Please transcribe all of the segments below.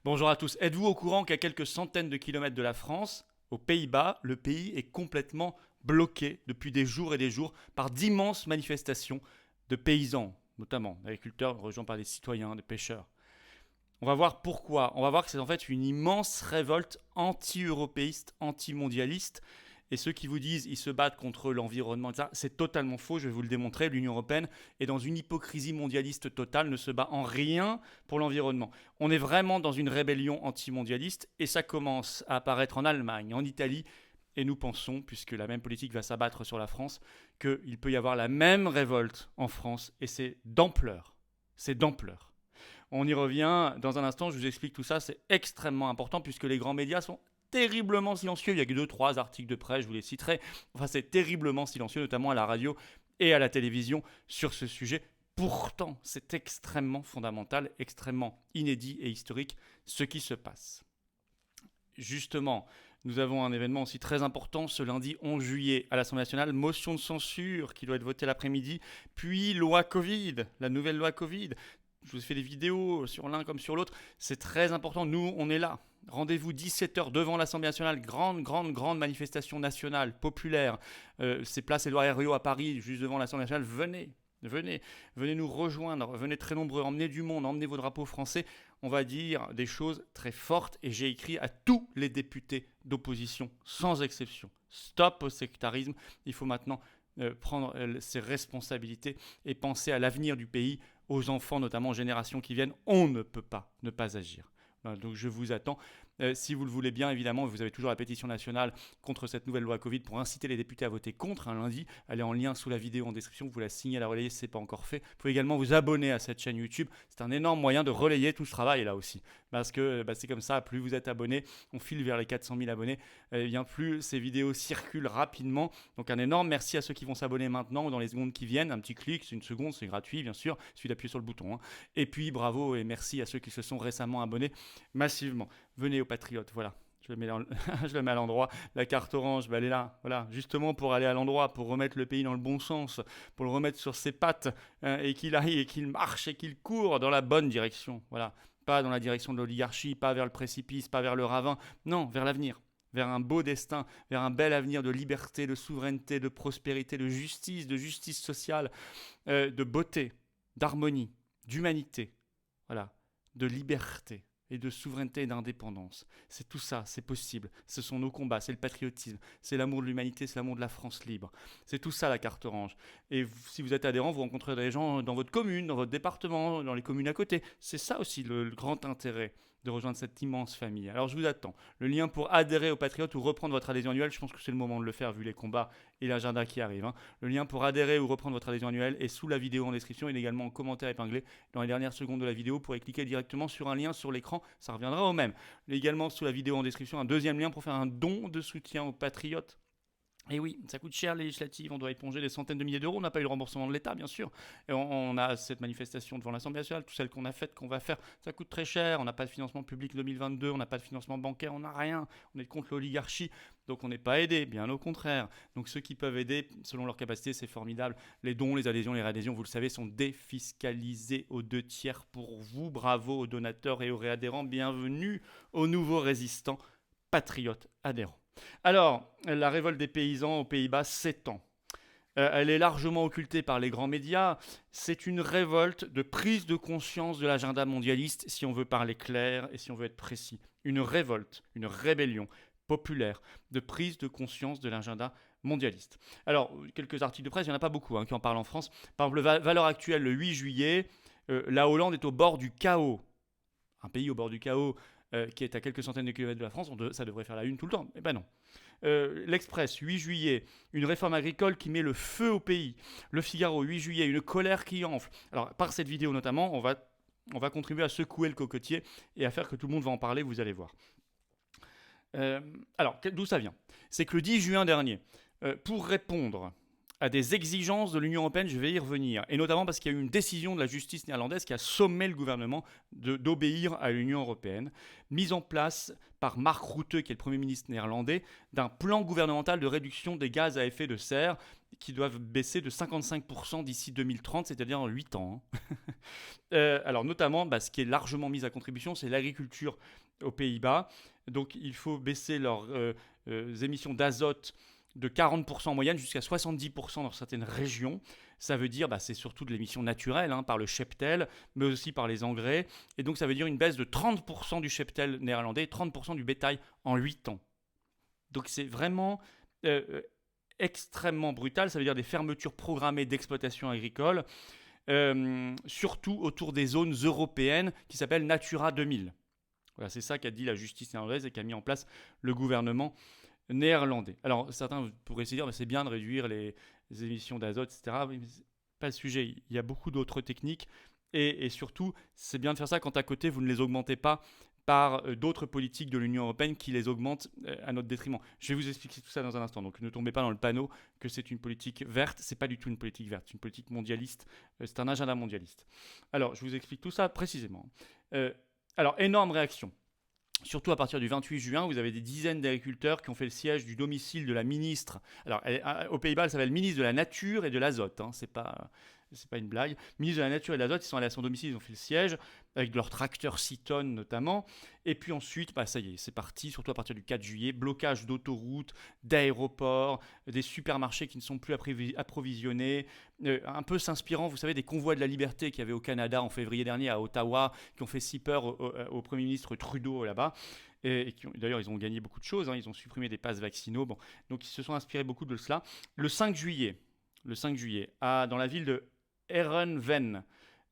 Bonjour à tous. Êtes-vous au courant qu'à quelques centaines de kilomètres de la France, aux Pays-Bas, le pays est complètement bloqué depuis des jours et des jours par d'immenses manifestations de paysans, notamment d'agriculteurs rejoints par des citoyens, des pêcheurs. On va voir pourquoi. On va voir que c'est en fait une immense révolte anti-européiste, anti-mondialiste. Et ceux qui vous disent qu'ils se battent contre l'environnement, etc., c'est totalement faux, je vais vous le démontrer. L'Union européenne est dans une hypocrisie mondialiste totale, ne se bat en rien pour l'environnement. On est vraiment dans une rébellion anti-mondialiste et ça commence à apparaître en Allemagne, en Italie. Et nous pensons, puisque la même politique va s'abattre sur la France, qu'il peut y avoir la même révolte en France et c'est d'ampleur. C'est d'ampleur. On y revient dans un instant, je vous explique tout ça, c'est extrêmement important puisque les grands médias sont terriblement silencieux. Il y a que 2-3 articles de presse, je vous les citerai. Enfin, c'est terriblement silencieux, notamment à la radio et à la télévision sur ce sujet. Pourtant, c'est extrêmement fondamental, extrêmement inédit et historique ce qui se passe. Justement, nous avons un événement aussi très important ce lundi 11 juillet à l'Assemblée nationale, motion de censure qui doit être votée l'après-midi, puis loi Covid, la nouvelle loi Covid. Je vous ai fait des vidéos sur l'un comme sur l'autre. C'est très important. Nous, on est là. Rendez-vous 17h devant l'Assemblée nationale. Grande manifestation nationale, populaire. C'est place Édouard Herriot à Paris, juste devant l'Assemblée nationale. Venez nous rejoindre. Venez très nombreux. Emmenez du monde. Emmenez vos drapeaux français. On va dire des choses très fortes. Et j'ai écrit à tous les députés d'opposition, sans exception. Stop au sectarisme. Il faut maintenant prendre ses responsabilités et penser à l'avenir du pays, aux enfants, notamment aux générations qui viennent. On ne peut pas ne pas agir. Voilà, donc je vous attends. Si vous le voulez bien, évidemment, vous avez toujours la pétition nationale contre cette nouvelle loi Covid pour inciter les députés à voter contre un lundi. Elle est en lien sous la vidéo en description. Vous la signez à la relayer si ce n'est pas encore fait. Vous pouvez également vous abonner à cette chaîne YouTube. C'est un énorme moyen de relayer tout ce travail là aussi. Parce que c'est comme ça, plus vous êtes abonné, on file vers les 400 000 abonnés, bien plus ces vidéos circulent rapidement. Donc un énorme merci à ceux qui vont s'abonner maintenant ou dans les secondes qui viennent. Un petit clic, c'est une seconde, c'est gratuit bien sûr. Il suffit d'appuyer sur le bouton. Et puis bravo et merci à ceux qui se sont récemment abonnés massivement. Venez aux patriotes, voilà. Je le mets à l'endroit. La carte orange, elle est là, voilà, justement pour aller à l'endroit, pour remettre le pays dans le bon sens, pour le remettre sur ses pattes, et qu'il aille, et qu'il marche, et qu'il court dans la bonne direction, voilà. Pas dans la direction de l'oligarchie, pas vers le précipice, pas vers le ravin, non, vers l'avenir, vers un beau destin, vers un bel avenir de liberté, de souveraineté, de prospérité, de justice sociale, de beauté, d'harmonie, d'humanité, voilà, de liberté et de souveraineté et d'indépendance. C'est tout ça, c'est possible. Ce sont nos combats, c'est le patriotisme, c'est l'amour de l'humanité, c'est l'amour de la France libre. C'est tout ça la carte orange. Et si vous êtes adhérent, vous rencontrerez des gens dans votre commune, dans votre département, dans les communes à côté. C'est ça aussi le grand intérêt de rejoindre cette immense famille. Alors je vous attends. Le lien pour adhérer aux Patriotes ou reprendre votre adhésion annuelle, je pense que c'est le moment de le faire vu les combats et l'agenda qui arrive. Le lien pour adhérer ou reprendre votre adhésion annuelle est sous la vidéo en description et également en commentaire épinglé dans les dernières secondes de la vidéo. Vous pourrez cliquer directement sur un lien sur l'écran, ça reviendra au même. Également sous la vidéo en description, un deuxième lien pour faire un don de soutien aux Patriotes. Et oui, ça coûte cher les législatives, on doit éponger des centaines de milliers d'euros, on n'a pas eu le remboursement de l'État bien sûr. Et on a cette manifestation devant l'Assemblée nationale, toutes celles qu'on a faites, qu'on va faire, ça coûte très cher, on n'a pas de financement public 2022, on n'a pas de financement bancaire, on n'a rien, on est contre l'oligarchie, donc on n'est pas aidé, bien au contraire. Donc ceux qui peuvent aider, selon leur capacité, c'est formidable. Les dons, les adhésions, les réadhésions, vous le savez, sont défiscalisés aux 2/3 pour vous. Bravo aux donateurs et aux réadhérents, bienvenue aux nouveaux résistants patriotes adhérents. Alors, la révolte des paysans aux Pays-Bas s'étend. Elle est largement occultée par les grands médias. C'est une révolte de prise de conscience de l'agenda mondialiste, si on veut parler clair et si on veut être précis. Une révolte, une rébellion populaire de prise de conscience de l'agenda mondialiste. Alors, quelques articles de presse, il n'y en a pas beaucoup qui en parlent en France. Par exemple, Valeurs Actuelles, le 8 juillet, la Hollande est au bord du chaos. Un pays au bord du chaos qui est à quelques centaines de kilomètres de la France, ça devrait faire la une tout le temps. Eh ben non. L'Express, 8 juillet, une réforme agricole qui met le feu au pays. Le Figaro, 8 juillet, une colère qui enfle. Alors, par cette vidéo notamment, on va contribuer à secouer le cocotier et à faire que tout le monde va en parler, vous allez voir. Alors, d'où ça vient? C'est que le 10 juin dernier, pour répondre à des exigences de l'Union européenne, je vais y revenir, et notamment parce qu'il y a eu une décision de la justice néerlandaise qui a sommé le gouvernement d'obéir à l'Union européenne, mise en place par Mark Rutte, qui est le Premier ministre néerlandais, d'un plan gouvernemental de réduction des gaz à effet de serre qui doivent baisser de 55% d'ici 2030, c'est-à-dire en 8 ans. Alors notamment, ce qui est largement mis à contribution, c'est l'agriculture aux Pays-Bas. Donc il faut baisser leurs émissions d'azote de 40% en moyenne jusqu'à 70% dans certaines régions. Ça veut dire, c'est surtout de l'émission naturelle, par le cheptel, mais aussi par les engrais. Et donc ça veut dire une baisse de 30% du cheptel néerlandais, 30% du bétail en 8 ans. Donc c'est vraiment extrêmement brutal. Ça veut dire des fermetures programmées d'exploitation agricole, surtout autour des zones européennes qui s'appellent Natura 2000. Voilà, c'est ça qu'a dit la justice néerlandaise et qu'a mis en place le gouvernement néerlandais. Alors, certains pourraient se dire, c'est bien de réduire les émissions d'azote, etc. Mais c'est pas le sujet. Il y a beaucoup d'autres techniques. Et surtout, c'est bien de faire ça quand à côté, vous ne les augmentez pas par d'autres politiques de l'Union européenne qui les augmentent à notre détriment. Je vais vous expliquer tout ça dans un instant. Donc, ne tombez pas dans le panneau que c'est une politique verte. C'est pas du tout une politique verte. C'est une politique mondialiste. C'est un agenda mondialiste. Alors, je vous explique tout ça précisément. Alors, énorme réaction. Surtout à partir du 28 juin, vous avez des dizaines d'agriculteurs qui ont fait le siège du domicile de la ministre. Alors, aux Pays-Bas, elle s'appelle ministre de la Nature et de l'Azote. C'est pas une blague. Ministre de la Nature et de l'Azote, ils sont allés à son domicile, ils ont fait le siège, avec leur tracteur 6 tonnes notamment. Et puis ensuite, ça y est, c'est parti, surtout à partir du 4 juillet, blocage d'autoroutes, d'aéroports, des supermarchés qui ne sont plus approvisionnés, un peu s'inspirant, vous savez, des convois de la liberté qu'il y avait au Canada en février dernier à Ottawa, qui ont fait si peur au Premier ministre Trudeau là-bas. Et d'ailleurs, ils ont gagné beaucoup de choses, ils ont supprimé des passes vaccinaux. Bon, donc ils se sont inspirés beaucoup de cela. Le 5 juillet, dans la ville de Heerenveen,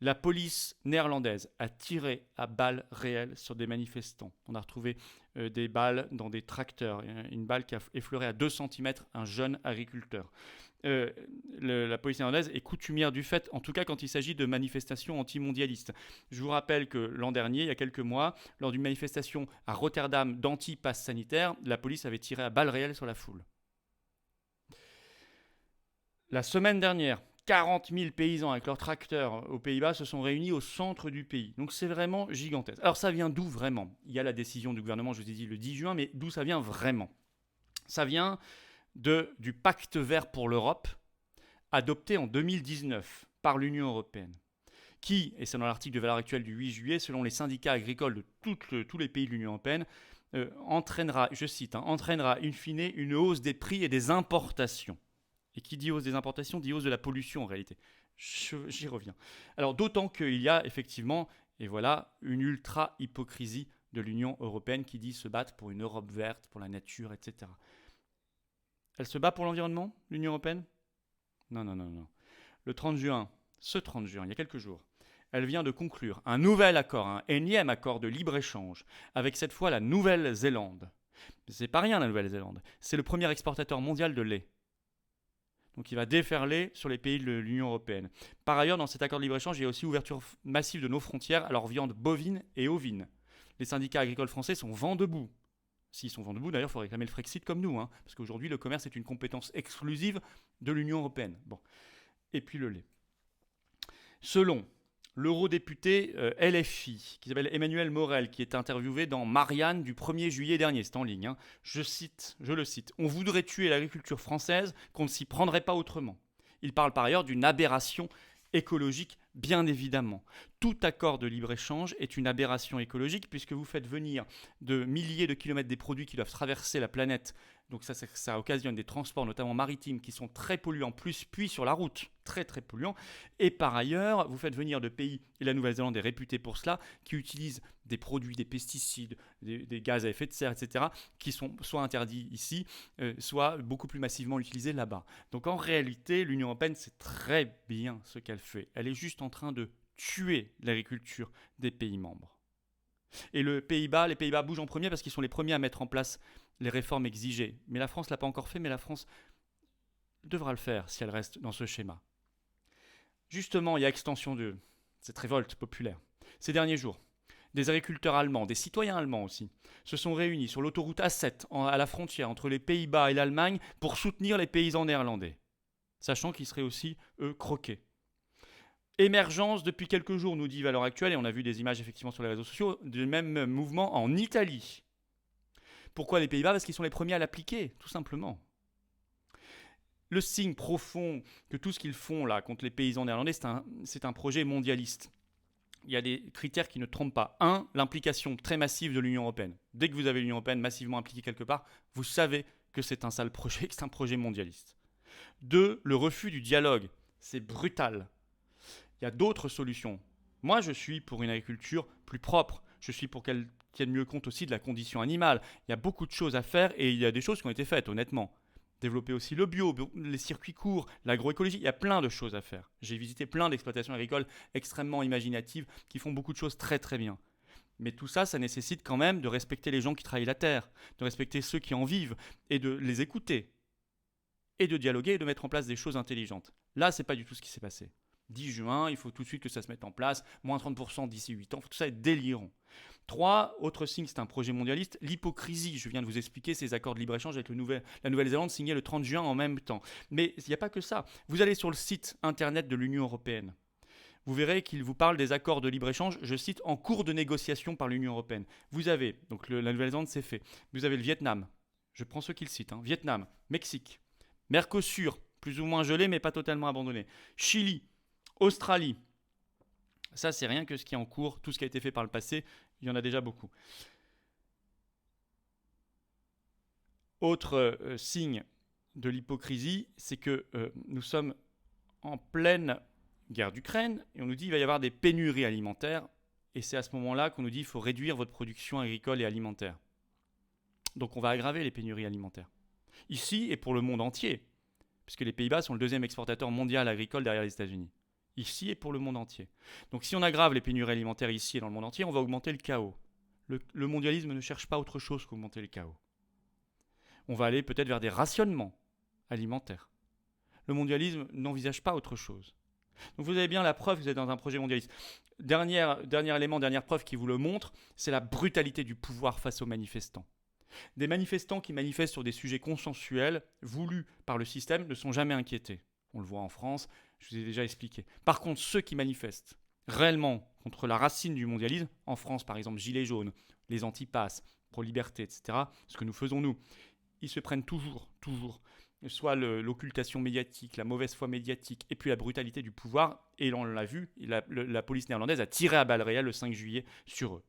la police néerlandaise a tiré à balles réelles sur des manifestants. On a retrouvé des balles dans des tracteurs, une balle qui a effleuré à 2 cm un jeune agriculteur. La police néerlandaise est coutumière du fait, en tout cas quand il s'agit de manifestations antimondialistes. Je vous rappelle que l'an dernier, il y a quelques mois, lors d'une manifestation à Rotterdam d'anti-pass sanitaire, la police avait tiré à balles réelles sur la foule. La semaine dernière, 40 000 paysans avec leurs tracteurs aux Pays-Bas se sont réunis au centre du pays. Donc c'est vraiment gigantesque. Alors ça vient d'où vraiment ? Il y a la décision du gouvernement, je vous ai dit, le 10 juin, mais d'où ça vient vraiment ? Ça vient du pacte vert pour l'Europe, adopté en 2019 par l'Union européenne, qui, et c'est dans l'article de Valeurs Actuelles du 8 juillet, selon les syndicats agricoles de tous les pays de l'Union européenne, entraînera, je cite, entraînera in fine une hausse des prix et des importations. Et qui dit hausse des importations, dit hausse de la pollution en réalité. J'y reviens. Alors d'autant qu'il y a effectivement, et voilà, une ultra-hypocrisie de l'Union européenne qui dit se battre pour une Europe verte, pour la nature, etc. Elle se bat pour l'environnement, l'Union européenne ? Non. Ce 30 juin, il y a quelques jours, elle vient de conclure un nouvel accord, un énième accord de libre-échange, avec cette fois la Nouvelle-Zélande. Mais c'est pas rien la Nouvelle-Zélande, c'est le premier exportateur mondial de lait. Donc il va déferler sur les pays de l'Union européenne. Par ailleurs, dans cet accord de libre-échange, il y a aussi ouverture massive de nos frontières à leur viande bovine et ovine. Les syndicats agricoles français sont vent debout. S'ils sont vent debout, d'ailleurs, il faut réclamer le Frexit comme nous, parce qu'aujourd'hui, le commerce est une compétence exclusive de l'Union européenne. Bon. Et puis le lait. Selon l'eurodéputé LFI, qui s'appelle Emmanuel Morel, qui est interviewé dans Marianne du 1er juillet dernier, c'est en ligne, je le cite, « On voudrait tuer l'agriculture française, qu'on ne s'y prendrait pas autrement. » Il parle par ailleurs d'une aberration écologique, bien évidemment. Tout accord de libre-échange est une aberration écologique puisque vous faites venir de milliers de kilomètres des produits qui doivent traverser la planète. Donc ça occasionne des transports, notamment maritimes, qui sont très polluants, puis sur la route, très très polluants. Et par ailleurs, vous faites venir de pays, et la Nouvelle-Zélande est réputée pour cela, qui utilisent des produits, des pesticides, des gaz à effet de serre, etc., qui sont soit interdits ici, soit beaucoup plus massivement utilisés là-bas. Donc en réalité, l'Union européenne sait très bien ce qu'elle fait. Elle est juste en train de tuer l'agriculture des pays membres. Et les Pays-Bas bougent en premier parce qu'ils sont les premiers à mettre en place les réformes exigées. Mais la France ne l'a pas encore fait, mais la France devra le faire si elle reste dans ce schéma. Justement, il y a extension de cette révolte populaire. Ces derniers jours, des agriculteurs allemands, des citoyens allemands aussi, se sont réunis sur l'autoroute A7 à la frontière entre les Pays-Bas et l'Allemagne pour soutenir les paysans néerlandais. sachant qu'ils seraient aussi, eux, croqués. Émergence depuis quelques jours, nous dit Valeurs Actuelles, et on a vu des images effectivement sur les réseaux sociaux, du même mouvement en Italie. Pourquoi les Pays-Bas? Parce qu'ils sont les premiers à l'appliquer, tout simplement. Le signe profond que tout ce qu'ils font là contre les paysans néerlandais, c'est un projet mondialiste. Il y a des critères qui ne trompent pas. 1, l'implication très massive de l'Union européenne. Dès que vous avez l'Union européenne massivement impliquée quelque part, vous savez que c'est un sale projet, que c'est un projet mondialiste. 2, le refus du dialogue. C'est brutal. Il y a d'autres solutions. Moi, je suis pour une agriculture plus propre. Je suis pour qu'elle tienne mieux compte aussi de la condition animale. Il y a beaucoup de choses à faire et il y a des choses qui ont été faites, honnêtement. Développer aussi le bio, les circuits courts, l'agroécologie, il y a plein de choses à faire. J'ai visité plein d'exploitations agricoles extrêmement imaginatives qui font beaucoup de choses très très bien. Mais tout ça, ça nécessite quand même de respecter les gens qui travaillent la terre, de respecter ceux qui en vivent et de les écouter. Et de dialoguer et de mettre en place des choses intelligentes. Là, c'est pas du tout ce qui s'est passé. 10 juin, il faut tout de suite que ça se mette en place, moins 30% d'ici 8 ans, tout ça est délirant. 3, autre signe, c'est un projet mondialiste, l'hypocrisie. Je viens de vous expliquer ces accords de libre-échange avec la Nouvelle-Zélande signés le 30 juin en même temps. Mais il n'y a pas que ça. Vous allez sur le site internet de l'Union européenne. Vous verrez qu'il vous parle des accords de libre-échange, je cite, en cours de négociation par l'Union européenne. Vous avez, donc la Nouvelle-Zélande c'est fait, vous avez le Vietnam, je prends ceux qui le citent, Vietnam, Mexique, Mercosur, plus ou moins gelé mais pas totalement abandonné, Chili, Australie. Ça, c'est rien que ce qui est en cours, tout ce qui a été fait par le passé, il y en a déjà beaucoup. Autre signe de l'hypocrisie, c'est que nous sommes en pleine guerre d'Ukraine et on nous dit qu'il va y avoir des pénuries alimentaires et c'est à ce moment-là qu'on nous dit qu'il faut réduire votre production agricole et alimentaire. Donc on va aggraver les pénuries alimentaires. Ici et pour le monde entier, puisque les Pays-Bas sont le deuxième exportateur mondial agricole derrière les États-Unis. Ici et pour le monde entier. Donc si on aggrave les pénuries alimentaires ici et dans le monde entier, on va augmenter le chaos. Le mondialisme ne cherche pas autre chose qu'augmenter le chaos. On va aller peut-être vers des rationnements alimentaires. Le mondialisme n'envisage pas autre chose. Donc vous avez bien la preuve que vous êtes dans un projet mondialiste. Dernier élément, dernière preuve qui vous le montre, c'est la brutalité du pouvoir face aux manifestants. Des manifestants qui manifestent sur des sujets consensuels, voulus par le système, ne sont jamais inquiétés. On le voit en France, je vous ai déjà expliqué. Par contre, ceux qui manifestent réellement contre la racine du mondialisme, en France par exemple, Gilets jaunes, les antipasses, pro-liberté, etc., ce que nous faisons nous, ils se prennent toujours, soit l'occultation médiatique, la mauvaise foi médiatique, et puis la brutalité du pouvoir, et on l'a vu, la police néerlandaise a tiré à balles réelles le 5 juillet sur eux.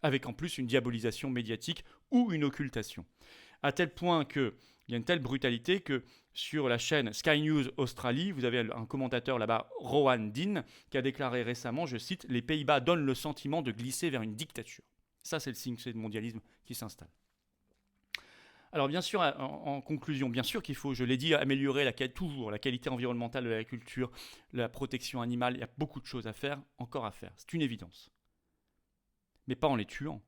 Avec en plus une diabolisation médiatique ou une occultation. À tel point qu'il y a une telle brutalité que sur la chaîne Sky News Australie, vous avez un commentateur là-bas, Rowan Dean, qui a déclaré récemment, je cite, « Les Pays-Bas donnent le sentiment de glisser vers une dictature ». Ça, c'est le signe de mondialisme qui s'installe. Alors bien sûr, en conclusion, bien sûr qu'il faut, je l'ai dit, améliorer la qualité environnementale de l'agriculture, la protection animale, il y a beaucoup de choses à faire, encore à faire, c'est une évidence. Mais pas en les tuant.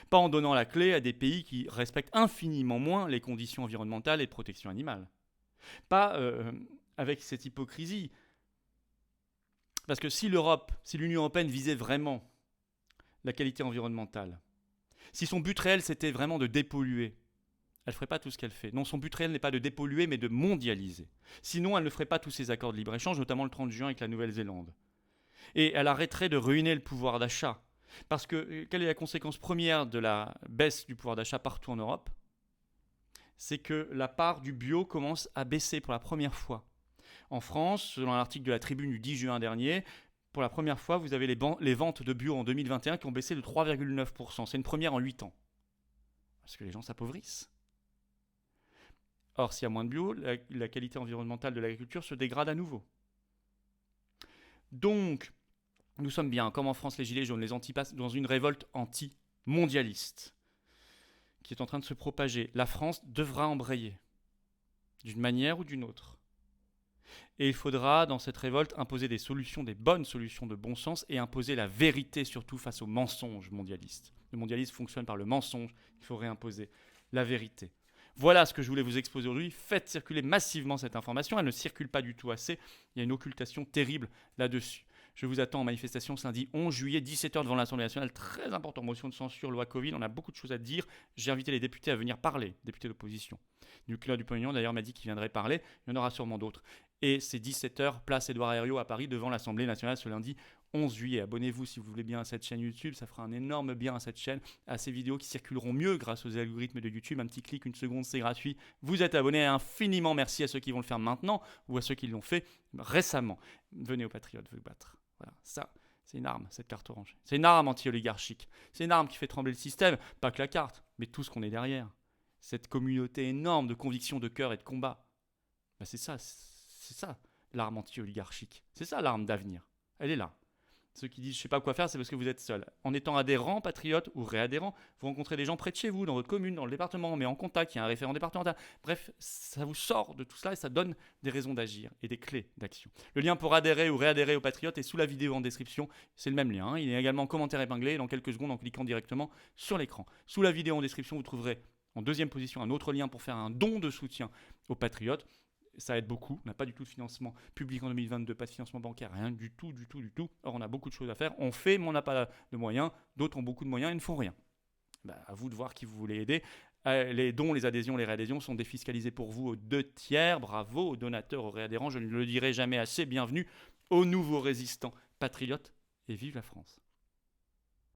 Pas en donnant la clé à des pays qui respectent infiniment moins les conditions environnementales et de protection animale. Pas avec cette hypocrisie. Parce que si l'Union européenne visait vraiment la qualité environnementale, si son but réel c'était vraiment de dépolluer, elle ne ferait pas tout ce qu'elle fait. Non, son but réel n'est pas de dépolluer, mais de mondialiser. Sinon, elle ne ferait pas tous ces accords de libre-échange, notamment le 30 juin avec la Nouvelle-Zélande. Et elle arrêterait de ruiner le pouvoir d'achat. Parce que quelle est la conséquence première de la baisse du pouvoir d'achat partout en Europe? C'est que la part du bio commence à baisser pour la première fois. En France, selon un article de la Tribune du 10 juin dernier, pour la première fois, vous avez les ventes de bio en 2021 qui ont baissé de 3,9%. C'est une première en 8 ans. Parce que les gens s'appauvrissent. Or, s'il y a moins de bio, la qualité environnementale de l'agriculture se dégrade à nouveau. Donc, nous sommes bien, comme en France les Gilets jaunes, les antipasses, dans une révolte anti-mondialiste qui est en train de se propager. La France devra embrayer, d'une manière ou d'une autre. Et il faudra, dans cette révolte, imposer des solutions, des bonnes solutions de bon sens, et imposer la vérité, surtout face aux mensonges mondialistes. Le mondialisme fonctionne par le mensonge, il faut réimposer la vérité. Voilà ce que je voulais vous exposer aujourd'hui. Faites circuler massivement cette information, elle ne circule pas du tout assez, il y a une occultation terrible là-dessus. Je vous attends en manifestation samedi 11 juillet, 17h devant l'Assemblée nationale. Très important, motion de censure, loi Covid. On a beaucoup de choses à dire. J'ai invité les députés à venir parler, députés d'opposition. Nicolas Dupont-Aignan d'ailleurs m'a dit qu'il viendrait parler. Il y en aura sûrement d'autres. Et c'est 17h, place Édouard Herriot à Paris, devant l'Assemblée nationale ce lundi 11 juillet. Abonnez-vous si vous voulez bien à cette chaîne YouTube. Ça fera un énorme bien à cette chaîne, à ces vidéos qui circuleront mieux grâce aux algorithmes de YouTube. Un petit clic, une seconde, c'est gratuit. Vous êtes abonné. Infiniment merci à ceux qui vont le faire maintenant ou à ceux qui l'ont fait récemment. Venez aux Patriotes vous battre. Voilà, ça, c'est une arme, cette carte orange. C'est une arme anti-oligarchique. C'est une arme qui fait trembler le système. Pas que la carte, mais tout ce qu'on est derrière. Cette communauté énorme de conviction, de cœur et de combat. Ben c'est ça, l'arme anti-oligarchique. C'est ça l'arme d'avenir. Elle est là. Ceux qui disent je ne sais pas quoi faire, c'est parce que vous êtes seul. En étant adhérent, patriote ou réadhérent, vous rencontrez des gens près de chez vous, dans votre commune, dans le département, mais en contact, il y a un référent départemental. Bref, ça vous sort de tout cela et ça donne des raisons d'agir et des clés d'action. Le lien pour adhérer ou réadhérer aux patriotes est sous la vidéo en description. C'est le même lien. Hein. Il est également en commentaire épinglé dans quelques secondes en cliquant directement sur l'écran. Sous la vidéo en description, vous trouverez en deuxième position un autre lien pour faire un don de soutien aux patriotes. Ça aide beaucoup. On n'a pas du tout de financement public en 2022, pas de financement bancaire, rien du tout. Or, on a beaucoup de choses à faire. On fait, mais on n'a pas de moyens. D'autres ont beaucoup de moyens et ne font rien. À vous de voir qui vous voulez aider. Les dons, les adhésions, les réadhésions sont défiscalisés pour vous aux 2/3. Bravo aux donateurs, aux réadhérents. Je ne le dirai jamais assez. Bienvenue aux nouveaux résistants patriotes et vive la France.